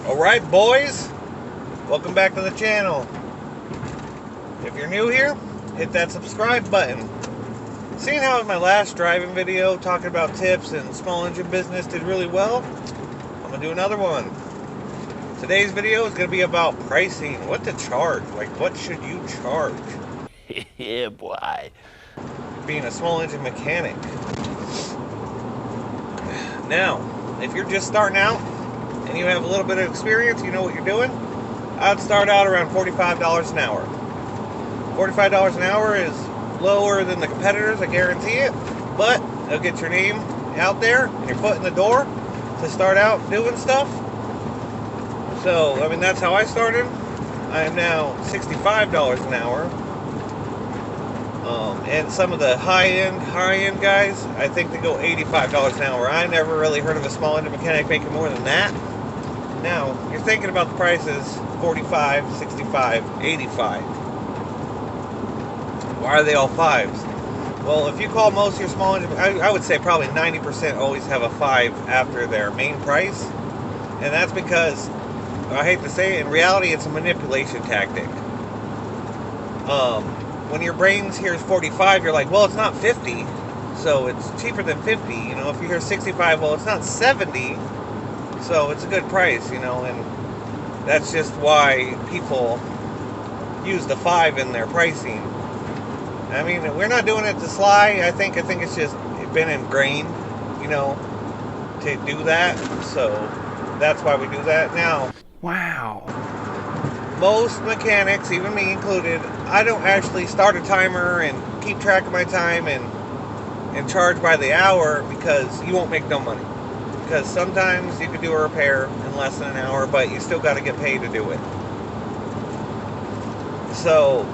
Alright boys, welcome back to the channel. If you're new here, hit that subscribe button. Seeing how in my last driving video talking about tips and small engine business did really well, I'm going to do another one. Today's video is going to be about pricing, what to charge, like what should you charge? Yeah, boy. Being a small engine mechanic. Now, if you're just starting out and you have a little bit of experience, you know what you're doing, I'd start out around $45 an hour. $45 an hour is lower than the competitors, I guarantee it, but it'll get your name out there and your foot in the door to start out doing stuff. So, I mean, that's how I started. I am now $65 an hour. And some of the high-end guys, I think they go $85 an hour. I never really heard of a small engine mechanic making more than that. Now, you're thinking about the prices, $45, $65, $85. Why are they all fives? Well, if you call most of your small engine, I would say probably 90% always have a 5 after their main price. And that's because, I hate to say it, in reality it's a manipulation tactic. When your brain hears 45, you're like, well, it's not 50, so it's cheaper than 50. You know, if you hear 65, well, it's not 70, so it's a good price, you know, and that's just why people use the 5 in their pricing. I mean, we're not doing it to sly. I think it's just been ingrained, you know, to do that, so that's why we do that. Now, Wow. most mechanics, even me included, I don't actually start a timer and keep track of my time and charge by the hour, because you won't make no money. Because sometimes you could do a repair in less than an hour, but you still got to get paid to do it. So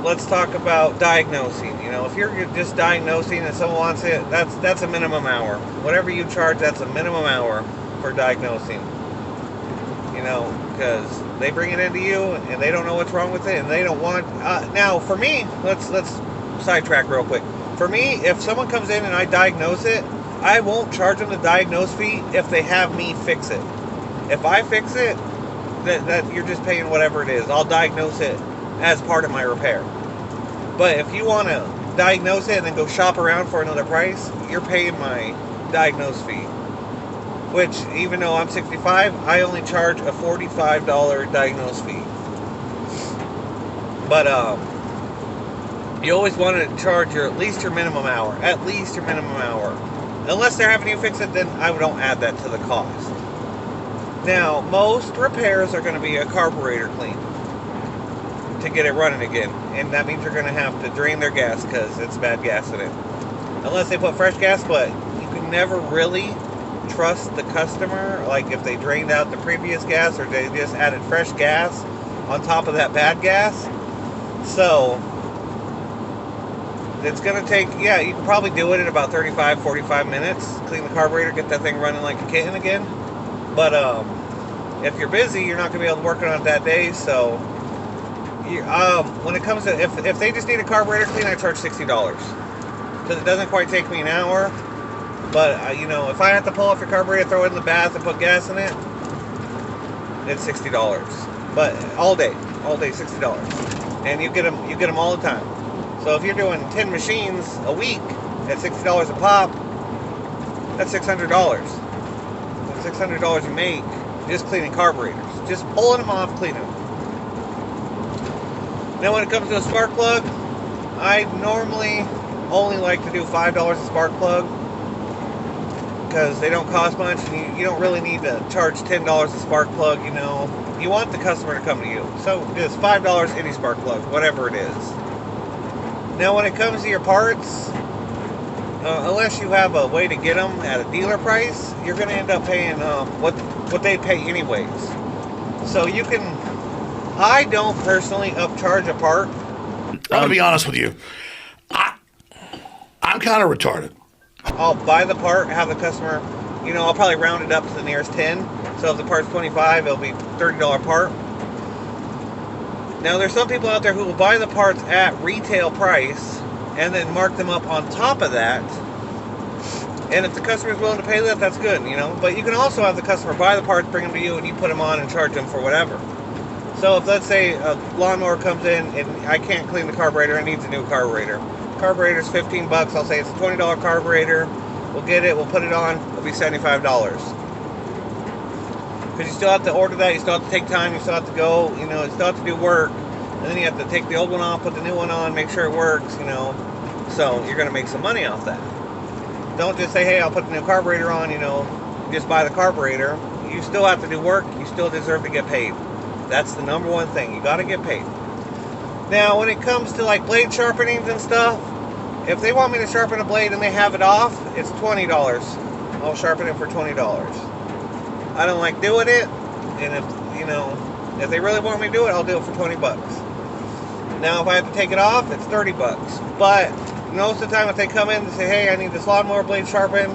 let's talk about diagnosing. You know, if you're just diagnosing and someone wants it, that's a minimum hour. Whatever you charge, that's a minimum hour for diagnosing. You know, because they bring it into you and they don't know what's wrong with it, and they don't want now for me, let's sidetrack real quick. For me, if someone comes in and I diagnose it, I won't charge them the diagnose fee if they have me fix it. If I fix it, that you're just paying whatever it is. I'll diagnose it as part of my repair. But if you want to diagnose it and then go shop around for another price, you're paying my diagnose fee. Which, even though I'm 65, I only charge a $45 diagnose fee. But you always want to charge at least your minimum hour. At least your minimum hour. Unless they're having you fix it, then I don't add that to the cost. Now, most repairs are going to be a carburetor clean to get it running again. And that means you're going to have to drain their gas because it's bad gas in it. Unless they put fresh gas, but you can never really trust the customer, like if they drained out the previous gas or they just added fresh gas on top of that bad gas. So it's going to take, yeah, you can probably do it in about 35-45 minutes, clean the carburetor, get that thing running like a kitten again. But if you're busy, you're not going to be able to work on it that day. So you, when it comes to, if they just need a carburetor clean, I charge $60, because it doesn't quite take me an hour. But, you know, if I have to pull off your carburetor, throw it in the bath, and put gas in it, it's $60. But all day, $60. And you get them all the time. So if you're doing 10 machines a week at $60 a pop, that's $600. That's $600 you make just cleaning carburetors. Just pulling them off, cleaning them. Now when it comes to a spark plug, I normally only like to do $5 a spark plug, because they don't cost much, and you don't really need to charge $10 a spark plug. You know, you want the customer to come to you, so just $5 any spark plug, whatever it is. Now when it comes to your parts, unless you have a way to get them at a dealer price, you're going to end up paying what they pay anyways. So you can, I don't personally upcharge a part. I'm going to be honest with you. I'm kind of retarded. I'll buy the part, have the customer, you know, I'll probably round it up to the nearest 10. So if the part's 25, it'll be $30 part. Now there's some people out there who will buy the parts at retail price and then mark them up on top of that And if the customer is willing to pay that, that's good, you know. But you can also have the customer buy the parts, bring them to you, and you put them on and charge them for whatever. So if, let's say, a lawnmower comes in and I can't clean the carburetor, it needs a new carburetor. Carburetor's $15. I'll say it's a $20 carburetor. We'll get it, we'll put it on, it'll be $75. Because you still have to order that, you still have to take time, you still have to go, you know, you still have to do work. And then you have to take the old one off, put the new one on, make sure it works, you know. So you're going to make some money off that. Don't just say, hey, I'll put the new carburetor on, you know, just buy the carburetor. You still have to do work, you still deserve to get paid. That's the number one thing, you got to get paid. Now, when it comes to like blade sharpenings and stuff, if they want me to sharpen a blade and they have it off, it's $20. I'll sharpen it for $20. I don't like doing it, and if, you know, if they really want me to do it, I'll do it for $20. Now, if I have to take it off, it's $30. But most of the time, if they come in and say, hey, I need this lawnmower blade sharpened,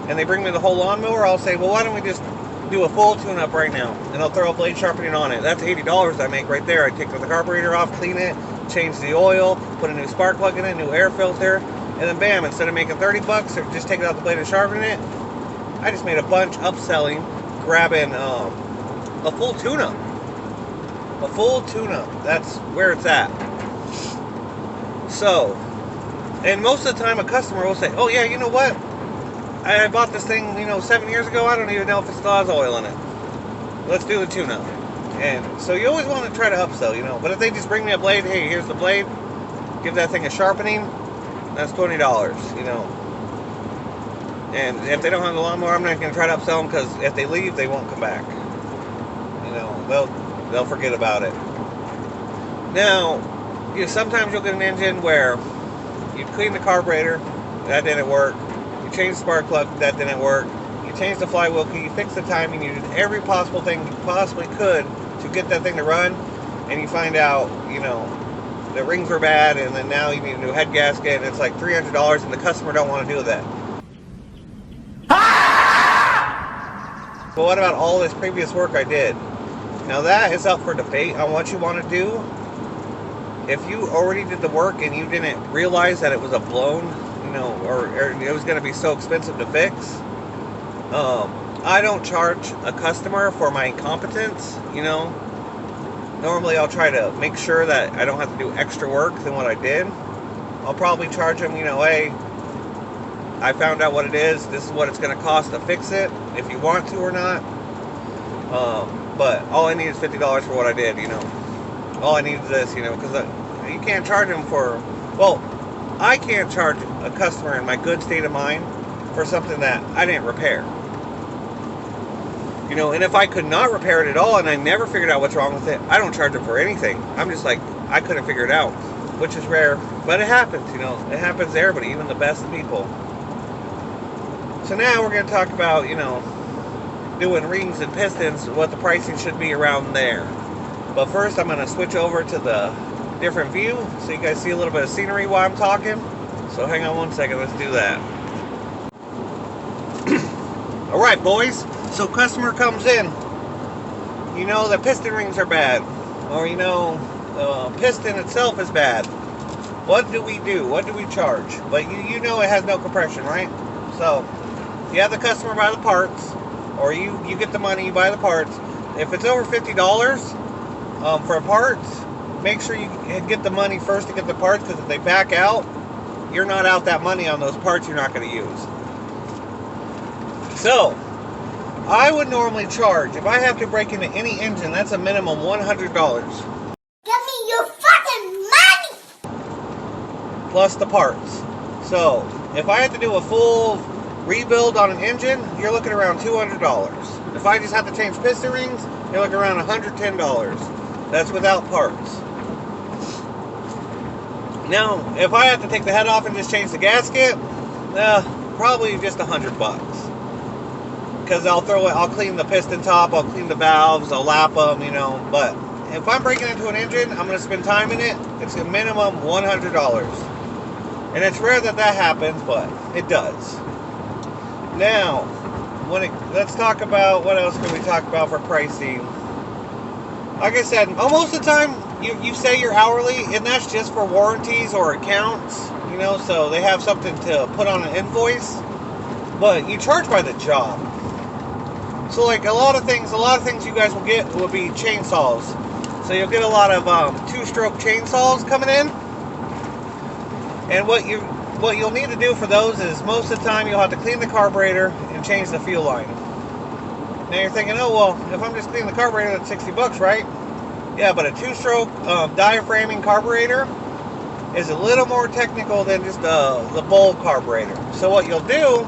and they bring me the whole lawnmower, I'll say, well, why don't we just do a full tune-up right now, and I'll throw a blade sharpening on it. That's $80 I make right there. I take the carburetor off, clean it, change the oil, put a new spark plug in it, new air filter, and then bam, instead of making $30 or just taking out the blade and sharpening it, I just made a bunch upselling, grabbing a full tune-up. A full tune-up. That's where it's at. So, and most of the time a customer will say, oh yeah, you know what? I bought this thing, you know, 7 years ago. I don't even know if it still has oil in it. Let's do the tune-up. And so you always want to try to upsell, you know. But if they just bring me a blade, hey, here's the blade, give that thing a sharpening, that's $20, you know. And if they don't have the lawnmower, I'm not going to try to upsell them, because if they leave, they won't come back. You know, they'll forget about it. Now, you know, sometimes you'll get an engine where you clean the carburetor, that didn't work. You change the spark plug, that didn't work. You change the flywheel key, you fix the timing, you did every possible thing you possibly could to get that thing to run, and you find out, you know, the rings were bad, and then now you need a new head gasket, and it's like $300, and the customer don't want to do that. But what about all this previous work I did? Now that is up for debate on what you want to do. If you already did the work and you didn't realize that it was a blown, you know, or it was going to be so expensive to fix, I don't charge a customer for my incompetence, you know. Normally I'll try to make sure that I don't have to do extra work than what I did. I'll probably charge them, you know, hey, I found out what it is, this is what it's going to cost to fix it, if you want to or not. But all I need is $50 for what I did, you know. All I need is this, you know, because you can't charge them for, well, I can't charge a customer in my good state of mind for something that I didn't repair. You know, and if I could not repair it at all and I never figured out what's wrong with it, I don't charge them for anything. I'm just like, I couldn't figure it out, which is rare, but it happens, you know. It happens to everybody, even the best people. So now we're going to talk about, you know, doing rings and pistons, what the pricing should be around there. But first I'm going to switch over to the different view so you guys see a little bit of scenery while I'm talking. So hang on one second, let's do that. Alright boys, so customer comes in. You know the piston rings are bad, or you know piston itself is bad. What do we do? What do we charge? But you know it has no compression, right? So you have the customer buy the parts, or you get the money, you buy the parts. If it's over $50 for parts, make sure you get the money first to get the parts, because if they back out, you're not out that money on those parts you're not going to use. So, I would normally charge, if I have to break into any engine, that's a minimum $100. Give me your fucking money! Plus the parts. So, if I have to do a full rebuild on an engine, you're looking around $200. If I just have to change piston rings, you're looking around $110. That's without parts. Now, if I have to take the head off and just change the gasket, probably just $100. Because I'll clean the piston top, I'll clean the valves, I'll lap them, you know. But if I'm breaking into an engine, I'm going to spend time in it. It's a minimum $100. And it's rare that happens, but it does. Now, let's talk about, what else can we talk about for pricing? Like I said, most of the time, you say you're hourly, and that's just for warranties or accounts, you know, so they have something to put on an invoice. but you charge by the job. So like a lot of things you guys will get will be chainsaws. So you'll get a lot of 2-stroke chainsaws coming in, and what you'll need to do for those is most of the time you'll have to clean the carburetor and change the fuel line. Now you're thinking, oh well, if I'm just cleaning the carburetor, that's $60, right? Yeah, but a 2-stroke diaphragming carburetor is a little more technical than just the bulb carburetor. So what you'll do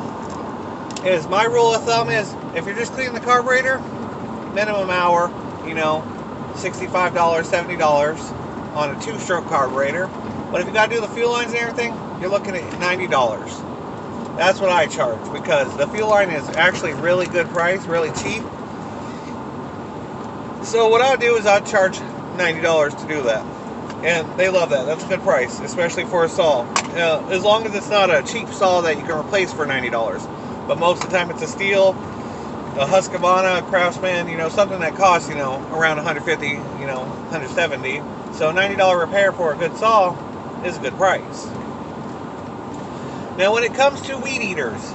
is, my rule of thumb is, if you're just cleaning the carburetor, minimum hour, you know, $65, $70 on a 2-stroke carburetor. But if you got to do the fuel lines and everything, you're looking at $90. That's what I charge, because the fuel line is actually really good price, really cheap. So what I'll do is I'll charge $90 to do that. And they love that. That's a good price, especially for a saw. As long as it's not a cheap saw that you can replace for $90. But most of the time it's a steel, a Husqvarna, a Craftsman, you know, something that costs, you know, around $150, you know, $170. So $90 repair for a good saw is a good price. Now when it comes to weed eaters,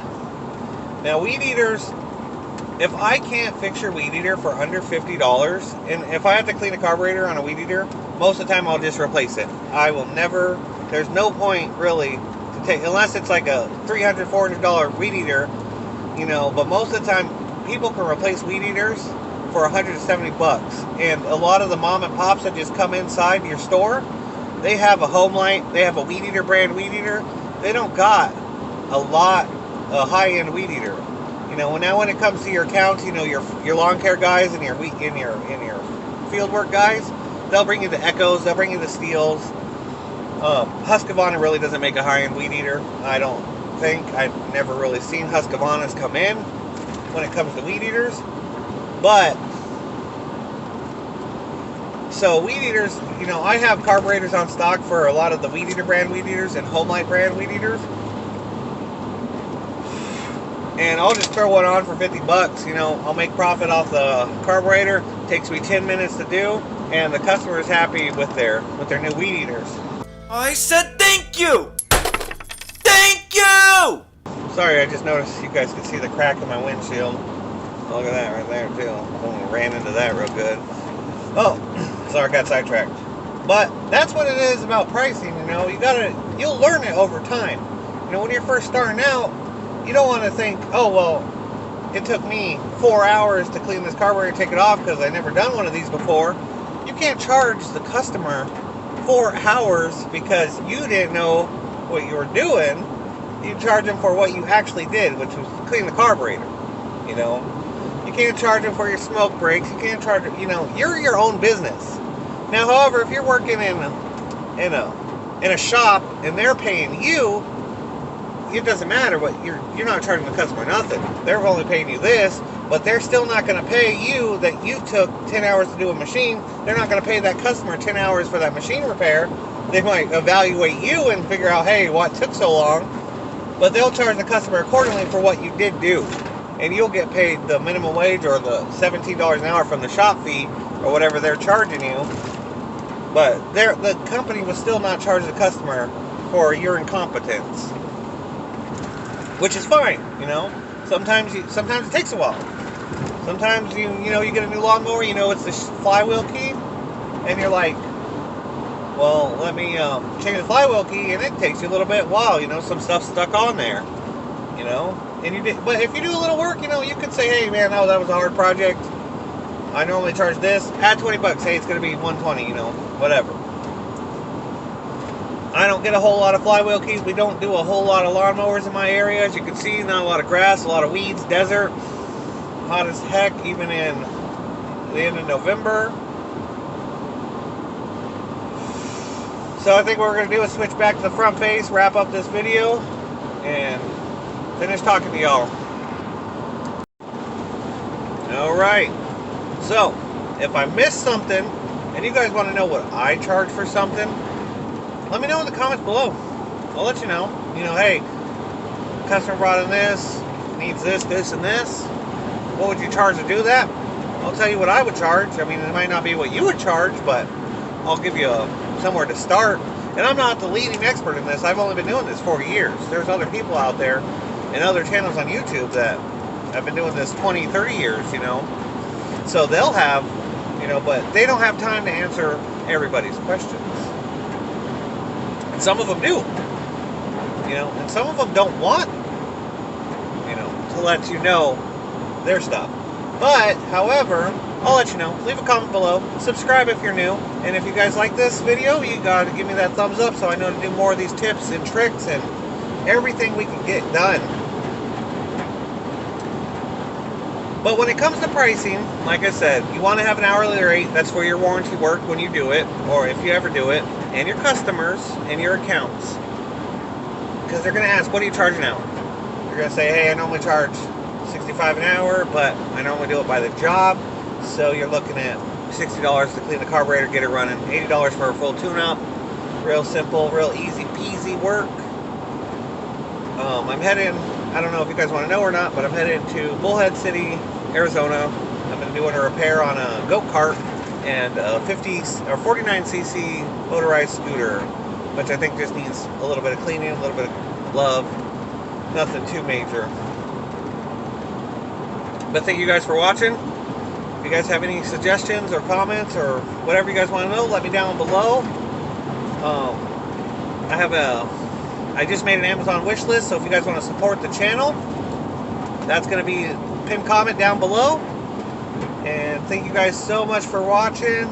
if I can't fix your weed eater for under $50, and if I have to clean a carburetor on a weed eater, most of the time I'll just replace it. I will never, there's no point really to take, unless it's like a $300, $400 weed eater, you know, but most of the time people can replace weed eaters for $170. And a lot of the mom and pops that just come inside your store, they have a home light, they have a weed eater brand weed eater. They don't got a high-end weed eater. You know, now when it comes to your accounts, you know, your lawn care guys and your field work guys, they'll bring you the Echoes, they'll bring you the Steels. Husqvarna really doesn't make a high-end weed eater. I don't think. I've never really seen Husqvarnas come in when it comes to weed eaters. But so weed eaters, you know, I have carburetors on stock for a lot of the weed eater brand weed eaters and Home Light brand weed eaters. And I'll just throw one on for $50. You know, I'll make profit off the carburetor. It takes me 10 minutes to do, and the customer is happy with their new weed eaters. I said thank you! Thank you! Sorry, I just noticed you guys could see the crack in my windshield. Look at that right there too. I ran into that real good. Oh, sorry, I got sidetracked. But that's what it is about pricing. You know, you'll learn it over time. You know, when you're first starting out, you don't want to think, oh, well, it took me 4 hours to clean this carburetor and take it off because I've never done one of these before. You can't charge the customer 4 hours because you didn't know what you were doing. You charge them for what you actually did, which was clean the carburetor. You know, you can't charge them for your smoke breaks. You can't charge them, you know, you're your own business. Now, however, if you're working in a shop and they're paying you, it doesn't matter what you're not charging the customer nothing. They're only paying you this, but they're still not going to pay you that you took 10 hours to do a machine. They're not going to pay that customer 10 hours for that machine repair. They might evaluate you and figure out, hey, what took so long? But they'll charge the customer accordingly for what you did do. And you'll get paid the minimum wage or the $17 an hour from the shop fee or whatever they're charging you. But the company will still not charge the customer for your incompetence. Which is fine, you know. Sometimes it takes a while. Sometimes you get a new lawnmower, you know it's the flywheel key, and you're like, well, let me change the flywheel key, and it takes you a little bit while, you know, some stuff's stuck on there, you know. But if you do a little work, you know, you could say, hey man, that was a hard project. I normally charge this. Add $20. Hey, it's gonna be $120, you know, whatever. I don't get a whole lot of flywheel keys. We don't do a whole lot of lawnmowers in my area. As you can see, not a lot of grass, a lot of weeds, desert. Hot as heck, even in the end of November. So I think what we're going to do is switch back to the front face, wrap up this video, and finish talking to y'all. Alright. So, if I missed something, and you guys want to know what I charge for something, let me know in the comments below. I'll let you know. You know, hey, customer brought in this, needs this, this, and this. What would you charge to do that? I'll tell you what I would charge. I mean, it might not be what you would charge, but I'll give you somewhere to start. And I'm not the leading expert in this. I've only been doing this 4 years. There's other people out there and other channels on YouTube that have been doing this 20, 30 years, you know. So they'll have, you know, but they don't have time to answer everybody's questions. And some of them do, you know, and some of them don't want, you know, to let you know their stuff. But, however, I'll let you know. Leave a comment below. Subscribe if you're new. And if you guys like this video, you gotta give me that thumbs up so I know to do more of these tips and tricks and everything we can get done. But when it comes to pricing, like I said, you want to have an hourly rate. That's for your warranty work when you do it, or if you ever do it, and your customers and your accounts. Because they're going to ask, what do you charge an hour? You're going to say, hey, I normally charge $65 an hour, but I normally do it by the job. So you're looking at $60 to clean the carburetor, get it running, $80 for a full tune-up. Real simple, real easy peasy work. I'm heading, I don't know if you guys want to know or not, but I'm headed to Bullhead City, Arizona. I'm going to be doing a repair on a go-kart and a 49cc motorized scooter, which I think just needs a little bit of cleaning, a little bit of love. Nothing too major. But thank you guys for watching. If you guys have any suggestions or comments or whatever you guys want to know, let me down below. I just made an Amazon wish list, so if you guys want to support the channel, that's going to be a pinned comment down below. And thank you guys so much for watching.